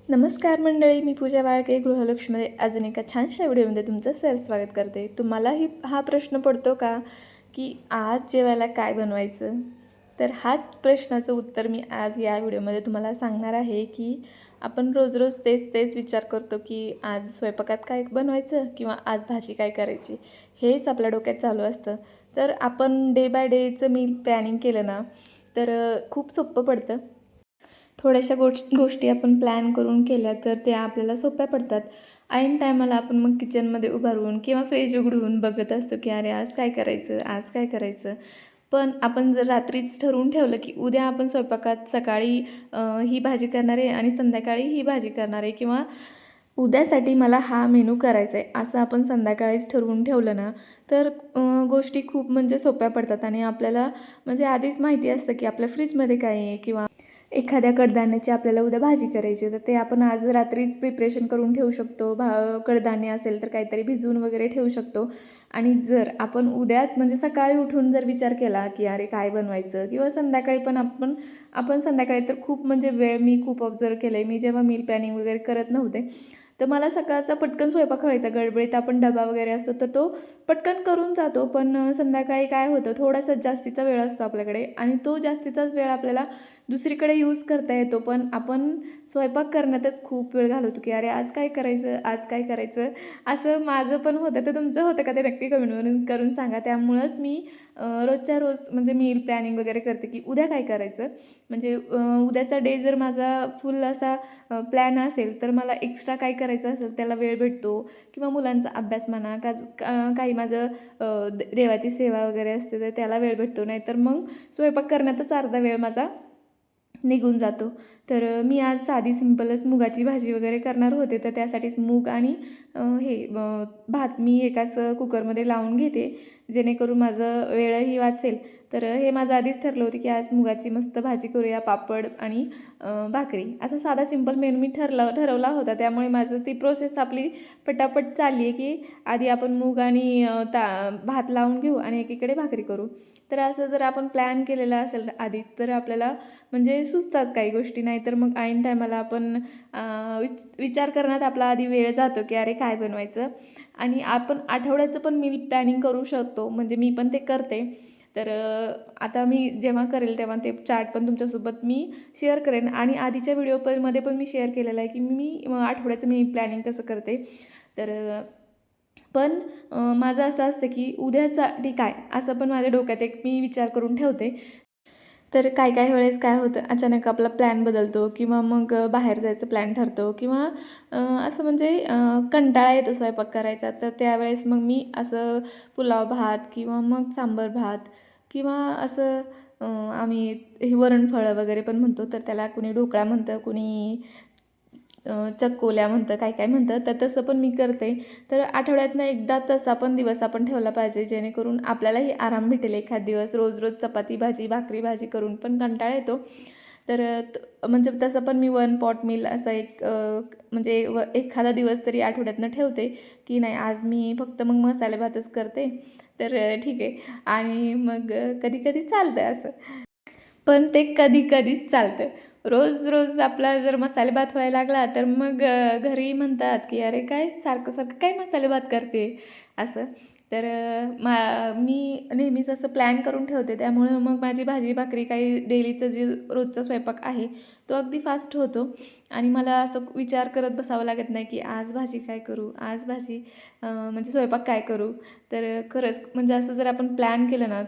नमस्कार मंडळी, मी पूजा वाळके गृहलक्ष्मीमध्ये अजून एका छानशा व्हिडिओमध्ये तुमचं स्वागत करते. तुम्हालाही हा प्रश्न पडतो का की आज जेवायला काय बनवायचं? तर हाच प्रश्नाचं उत्तर मी आज या व्हिडिओमध्ये तुम्हाला सांगणार आहे की आपण रोज रोज तेच तेच विचार करतो की आज स्वयंपाकात काय बनवायचं किंवा आज भाजी काय करायची, हेच आपल्या डोक्यात चालू असतं. तर आपण डे बाय डेचं मील प्लॅनिंग केलं ना तर खूप सोपं पडतं. थोड्याशा गोष्टी आपण प्लॅन करून केल्या तर त्या आपल्याला सोप्या पडतात. ऐन टायमाला आपण मग किचनमध्ये उभारून किंवा फ्रीज उघडून बघत असतो की अरे आज काय करायचं, आज काय करायचं. पण आपण जर रात्रीच ठरवून ठेवलं की उद्या आपण स्वयंपाकात सकाळी ही भाजी करणार आहे आणि संध्याकाळी ही भाजी करणार आहे, किंवा उद्यासाठी मला हा मेनू करायचा आहे असं आपण संध्याकाळीच ठरवून ठेवलं ना तर गोष्टी खूप म्हणजे सोप्या पडतात. आणि आपल्याला म्हणजे आधीच माहिती असतं की आपल्या फ्रीजमध्ये काय आहे, किंवा एखाद्या कडधान्याची आपल्याला उद्या भाजी करायची तर ते आपण आज रात्रीच प्रिपरेशन करून ठेवू शकतो. कडधान्य असेल तर काहीतरी भिजवून वगैरे ठेवू शकतो. आणि जर आपण उद्याच म्हणजे सकाळी उठून जर विचार केला की अरे काय बनवायचं, किंवा संध्याकाळी पण आपण संध्याकाळी तर खूप म्हणजे वेळ मी खूप ऑब्झर्व केलं आहे. मी जेव्हा मील प्लॅनिंग वगैरे करत नव्हते तर मला सकाळचा पटकन स्वयंपाक व्हायचा, गडबडीत आपण डबा वगैरे असतो तर तो पटकन करून जातो. पण संध्याकाळी काय होतं, थोडासा जास्तीचा वेळ असतो आपल्याकडे आणि तो जास्तीचाच वेळ आपल्याला दुसरीकडे यूज करता येतो. पण आपण स्वयंपाक करण्यातच खूप वेळ घालवतो की अरे आज काय करायचं, आज काय करायचं. असं माझं पण होतं. तर तुमचं होतं का ते नक्की कमेंटवरून करून सांगा. त्यामुळंच मी रोजच्या रोज म्हणजे मील प्लॅनिंग वगैरे करते की उद्या काय करायचं. म्हणजे उद्याचा डे जर माझा फुल असा प्लॅन असेल तर मला एक्स्ट्रा काय करायचं असेल त्याला वेळ भेटतो. किंवा मुलांचा अभ्यास म्हणा काही माझं देवाची सेवा वगैरे असते तर त्याला वेळ भेटतो. नाही तर मग स्वयंपाक करण्यातच अर्धा वेळ माझा निघून जातो. तर मी आज साधी सिंपलच मुगाची भाजी वगैरे करणार होते, तर त्यासाठीच मूग आणि भात मी एकाच कुकरमध्ये लावून घेते जेणेकरून माझं वेळही वाचेल. तर हे माझं आधीच ठरलं होतं की आज मुगाची मस्त भाजी करूया, पापड आणि भाकरी असा साधा सिंपल मेनू मी ठरवला होता. त्यामुळे माझं ती प्रोसेस आपली पटापट चालली आहे की आधी आपण मूग आणि भात लावून घेऊ आणि एकीकडे भाकरी करू. तर असं जर आपण प्लॅन केलेलं असेल आधीच तर आपल्याला म्हणजे सुचतात काही गोष्टी. नाही तर मग ऐन टायमाला आपण विचार करण्यात आपला आधी वेळ जातो की अरे काय बनवायचं. आणि आपण आठवड्याचं पण मील प्लॅनिंग करू शकतो, म्हणजे मी पण ते करते. तर आता मी जेव्हा करेल तेव्हा ते चार्ट पण तुमच्यासोबत मी शेअर करेन. आणि आधीच्या व्हिडिओमध्ये पण मी शेअर केलेलं आहे की मी आठवड्याचं मी प्लॅनिंग कसं करते. तर पण माझं असं असतं की उद्यासाठी काय असं पण माझ्या डोक्यात एक मी विचार करून ठेवते. तर काही वेळेस काय होतं, अचानक आपला प्लॅन बदलतो किंवा मग बाहेर जायचं प्लॅन ठरतो, किंवा असं म्हणजे कंटाळा येतो स्वयंपाक करायचा. तर त्यावेळेस मग मी असं पुलाव भात किंवा मग सांबर भात किंवा असं आम्ही हे वरणफळं वगैरे पण म्हणतो, तर त्याला कुणी ढोकळा म्हणतं, कुणी चक्कोल्या म्हणतं, काय म्हणतं. तर तसं पण मी करते. तर आठवड्यातनं एकदा तसा पण दिवस आपण ठेवला पाहिजे जेणेकरून आपल्यालाही आराम भेटेल. एखाद दिवस रोज रोज चपाती भाजी भाकरी भाजी करून पण कंटाळा येतो. तर म्हणजे तसं पण मी वन पॉट मील असा एक म्हणजे एखादा दिवस तरी आठवड्यातनं ठेवते की नाही आज मी फक्त मग मसाले भातच करते. तर ठीक आहे. आणि मग कधी कधी चालतं असं, पण ते कधी कधीच चालतं. रोज रोज आपला जर मसाले भात व्हायला लागला तर मग घरी म्हणतात की अरे काय सारखं सारखं काय मसाले भात करते असं. तर मी नेहमीच असं प्लॅन करून ठेवते. त्यामुळं मग माझी भाजी भाकरी काही डेलीचं जे रोजचा स्वयंपाक आहे तो अगदी फास्ट होतो. आणि मला असं विचार करत बसावं लागत नाही की आज भाजी काय करू, आज भाजी म्हणजे स्वयंपाक काय करू. तर खरंच म्हणजे असं जर आपण प्लॅन केलं ना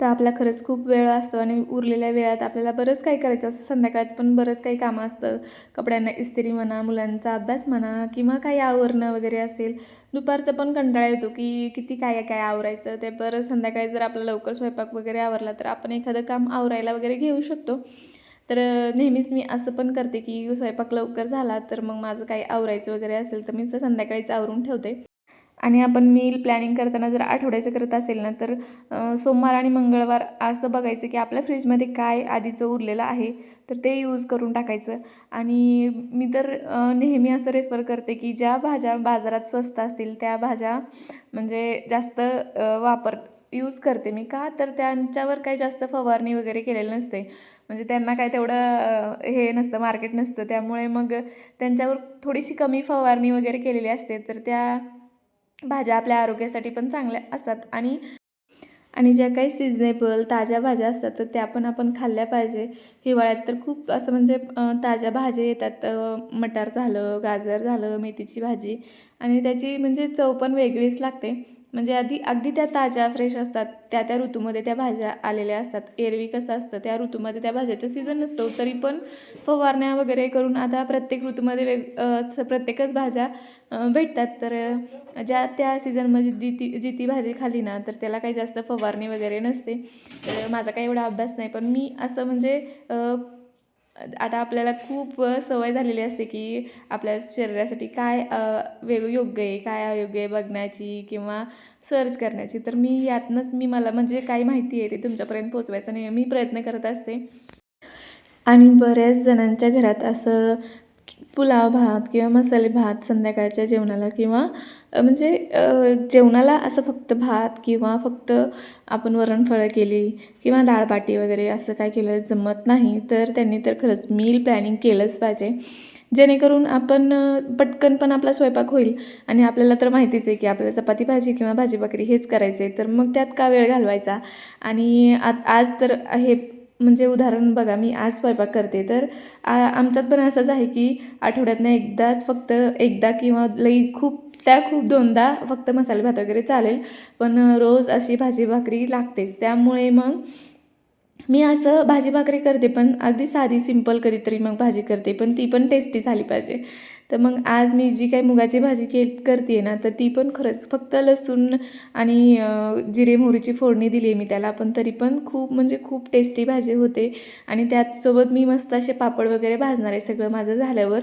तर आपला खरंच खूप वेळ असतो आणि उरलेल्या वेळात आपल्याला बरंच काही करायचं असतं. संध्याकाळचं पण बरंच काही कामं असतं. कपड्यांना इस्त्री म्हणा, मुलांचा अभ्यास म्हणा, किंवा काही आवरणं वगैरे असेल. दुपारचं पण कंटाळा येतो की किती काय काय आवरायचं. ते बरं संध्याकाळी जर आपला लवकर स्वयंपाक वगैरे आवरला तर आपण एखादं काम आवरायला वगैरे घेऊ शकतो. तर नेहमीच मी असं पण करते की स्वयंपाक लवकर झाला तर मग माझं काही आवरायचं वगैरे असेल तर मी संध्याकाळीच आवरून ठेवते. आणि आपण मील प्लॅनिंग करताना जर आठवड्याचं करत असेल ना तर सोमवार आणि मंगळवार असं बघायचं की आपल्या फ्रीजमध्ये काय आधीचं उरलेलं आहे तर ते यूज करून टाकायचं. आणि मी तर नेहमी असं रेफर करते की ज्या भाज्या बाजारात स्वस्त असतील त्या भाज्या म्हणजे जास्त वापर यूज करते मी. का तर त्यांच्यावर काही जास्त फवारणी वगैरे केलेली नसते. म्हणजे त्यांना काय तेवढं हे नसतं, मार्केट नसतं. त्यामुळे मग त्यांच्यावर थोडीशी कमी फवारणी वगैरे केलेली असते. तर त्या भाज्या आपल्या आरोग्यासाठी पण चांगल्या असतात. आणि ज्या काही सिजनेबल ताज्या भाज्या असतात तर त्या पण आपण खाल्ल्या पाहिजे. हिवाळ्यात तर खूप असं म्हणजे ताज्या भाज्या येतात. मटार झालं, गाजर झालं, मेथीची भाजी आणि त्याची म्हणजे चव पण वेगळीच लागते. म्हणजे अगदी त्या ताज्या फ्रेश असतात. त्या ऋतूमध्ये त्या भाज्या आलेल्या असतात. एरवी कसं असतं त्या ऋतूमध्ये त्या भाज्याचा सीझन नसतो, तरी पण फवारण्या वगैरे करून आता प्रत्येक ऋतूमध्ये प्रत्येकच भाज्या भेटतात. तर ज्या त्या सीझनमध्ये जी ती भाजी खाल्ली ना तर त्याला काही जास्त फवारणी वगैरे नसते. तर माझा काही एवढा अभ्यास नाही, पण मी असं म्हणजे आता आपल्याला खूप सवय झालेली असते की आपल्या शरीरासाठी काय योग्य आहे, काय अयोग्य आहे बघण्याची किंवा सर्च करण्याची. तर यातनंच मला म्हणजे काय माहिती आहे ते तुमच्यापर्यंत पोहोचवायचा नेहमी प्रयत्न करत असते. आणि बऱ्याच जणांच्या घरात असं पुलाव भात किंवा मसाले भात संध्याकाळच्या जेवणाला किंवा म्हणजे जेवणाला असं फक्त भात किंवा फक्त आपण वरणफळं केली किंवा डाळबाटी वगैरे असं काय केलं जमत नाही. तर त्यांनी तर खरंच मील प्लॅनिंग केलंच पाहिजे, जेणेकरून आपण पटकन पण आपला स्वयंपाक होईल. आणि आपल्याला तर माहितीच आहे की आपल्याला चपाती भाजी किंवा भाजी भाकरी हेच करायचं आहे, तर मग त्यात का वेळ घालवायचा. आणि आज तर हे म्हणजे उदाहरण बघा, मी आज स्वयंपाक करते तर आमच्यात पण असंच आहे की आठवड्यातनं एकदाच, फक्त एकदा किंवा खूप दोनदा फक्त मसाले भात वगैरे चालेल, पण रोज अशी भाजी भाकरी लागतेच. त्यामुळे मग मी असं भाजी भाकरी करते, पण अगदी साधी सिंपल कधीतरी मग भाजी करते, पण ती पण टेस्टी झाली पाहिजे. तर मग आज मी जी काही मुगाची भाजी करते ना तर ती पण खरंच फक्त लसूण आणि जिरे मोहरीची फोडणी दिली आहे मी त्याला, पण तरी पण खूप म्हणजे खूप टेस्टी भाजी होते. आणि त्याचसोबत मी मस्त असे पापड वगैरे भाजणार आहे सगळं माझं झाल्यावर.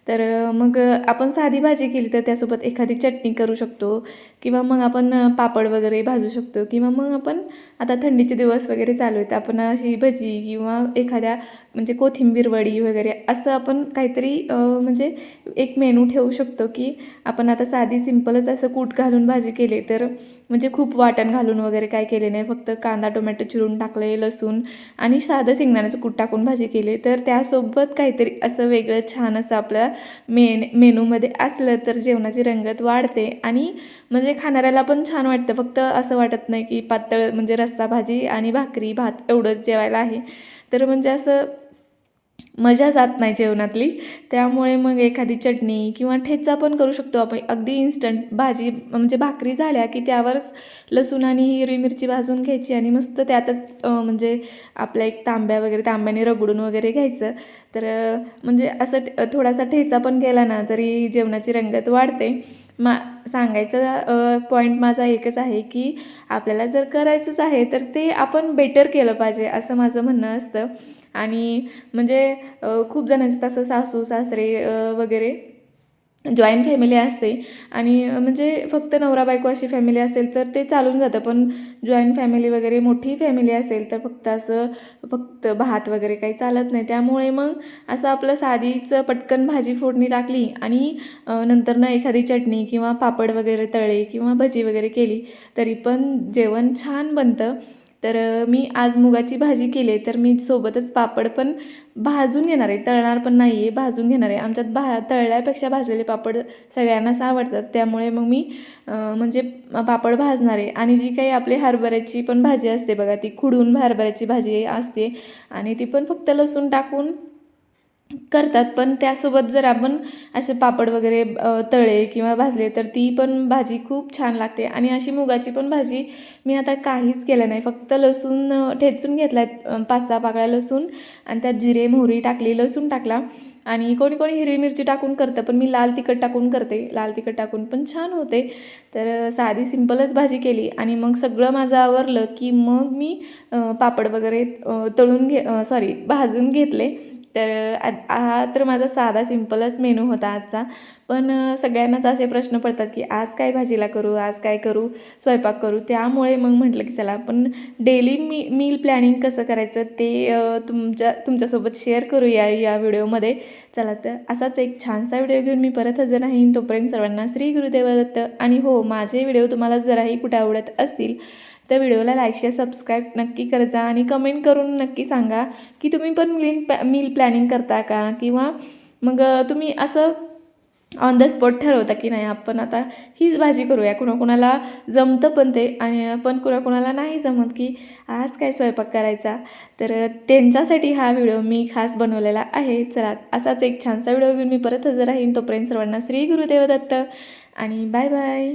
तर मग आपण साधी भाजी केली तर त्यासोबत एखादी चटणी करू शकतो किंवा मग आपण पापड वगैरे भाजू शकतो किंवा मग आपण आता थंडीचे दिवस वगैरे चालू आहेत, आपण अशी भजी किंवा एखाद्या म्हणजे कोथिंबीर वडी वगैरे असं आपण काहीतरी म्हणजे एक मेनू ठेवू शकतो की आपण आता साधी सिंपलच असं कूट घालून भाजी केली तर म्हणजे खूप वाटण घालून वगैरे काय केले नाही, फक्त कांदा टोमॅटो चिरून टाकले, लसूण आणि साधं शेंगदाण्याचं कूट टाकून भाजी केली. तर त्यासोबत काहीतरी असं वेगळं छान असं आपल्या मेनूमध्ये असलं तर जेवणाची रंगत वाढते आणि म्हणजे खाणाऱ्याला पण छान वाटतं. फक्त असं वाटत नाही की पातळ म्हणजे रस्सा भाजी आणि भाकरी भात एवढंच जेवायला आहे, तर म्हणजे असं मजा जात नाही जेवणातली. त्यामुळे मग एखादी चटणी किंवा ठेचा पण करू शकतो आपण. अगदी इन्स्टंट भाजी म्हणजे भाकरी झाल्या की त्यावरच लसूण आणि हिरवी मिरची भाजून घ्यायची आणि मस्त त्यातच म्हणजे आपला एक तांब्याने रगडून वगैरे घ्यायचं. तर म्हणजे असं थोडासा ठेचा पण केला ना तरी जेवणाची रंगत वाढते. सांगायचा पॉईंट माझा एकच आहे की आपल्याला जर करायचंच आहे तर ते आपण बेटर केलं पाहिजे असं माझं म्हणणं असतं. आणि म्हणजे खूप जणांचं तसं सासू सासरे वगैरे जॉईंट फॅमिली असते आणि म्हणजे फक्त नवरा बायको अशी फॅमिली असेल तर ते चालून जातं, पण जॉईंट फॅमिली वगैरे मोठी फॅमिली असेल तर फक्त भात वगैरे काही चालत नाही. त्यामुळे मग असं आपलं साधीच पटकन भाजी फोडणी टाकली आणि नंतर एखादी चटणी किंवा पापड वगैरे तळले किंवा भजी वगैरे केली तरी पण जेवण छान बनतं. तर मी आज मुगाची भाजी केली तर मी सोबतच पापड पण भाजून घेणार आहे, तळणार पण नाही आहे, भाजून घेणार आहे. आमच्यात तळल्यापेक्षा भाजलेले पापड सगळ्यांनाच आवडतात. त्यामुळे मग मी म्हणजे पापड भाजणार आहे. आणि जी काही आपली हरभऱ्याची पण भाजी असते बघा, ती खुडून हरभऱ्याची भाजी असते आणि ती पण फक्त लसूण टाकून करतात, पण त्यासोबत जर आपण असे पापड वगैरे तळे किंवा भाजले तर ती पण भाजी खूप छान लागते. आणि अशी मुगाची पण भाजी मी आता काहीच केलं नाही, फक्त लसूण ठेचून घेतला आहे 5-6 पाकळ्या लसूण आणि त्यात जिरे मोहरी टाकली, लसूण टाकला आणि कोणी कोणी हिरवी मिरची टाकून करतं, पण मी लाल तिखट टाकून करते. लाल तिखट टाकून पण छान होते. तर साधी सिंपलच भाजी केली आणि मग सगळं माझं आवरलं की मग मी पापड वगैरे भाजून घेतले. तर हा तर माझा साधा सिंपलच मेनू होता आजचा. पण सगळ्यांनाच असे प्रश्न पडतात की आज काय भाजीला करू, आज काय करू, स्वयंपाक करू. त्यामुळे मग म्हटलं की चला आपण डेली मील प्लॅनिंग कसं करायचं ते तुमच्यासोबत शेअर करूया या व्हिडिओमध्ये. चला तर असाच एक छानसा व्हिडिओ घेऊन मी परत हजर आहे. तोपर्यंत सर्वांना श्री गुरुदेव दत्त. आणि हो, माझे व्हिडिओ तुम्हाला जराही कुठे आवडत असतील तर व्हिडिओला लाईक शेअर सबस्क्राईब नक्की करजा आणि कमेंट करून नक्की सांगा की तुम्ही पण मील प्लॅनिंग करता का, किंवा मग तुम्ही असं ऑन द स्पॉट ठरवता की नाही आपण आता हीच भाजी करूया. कुणाकुणाला जमतं पण ते, आणि पण कुणाकुणाला नाही जमत की आज काय स्वयंपाक करायचा. तर त्यांच्यासाठी हा व्हिडिओ मी खास बनवलेला आहे. चला, असाच एक छानसा व्हिडिओ घेऊन मी परत हजर राहीन. तोपर्यंत सर्वांना श्री गुरुदेव दत्त आणि बाय बाय.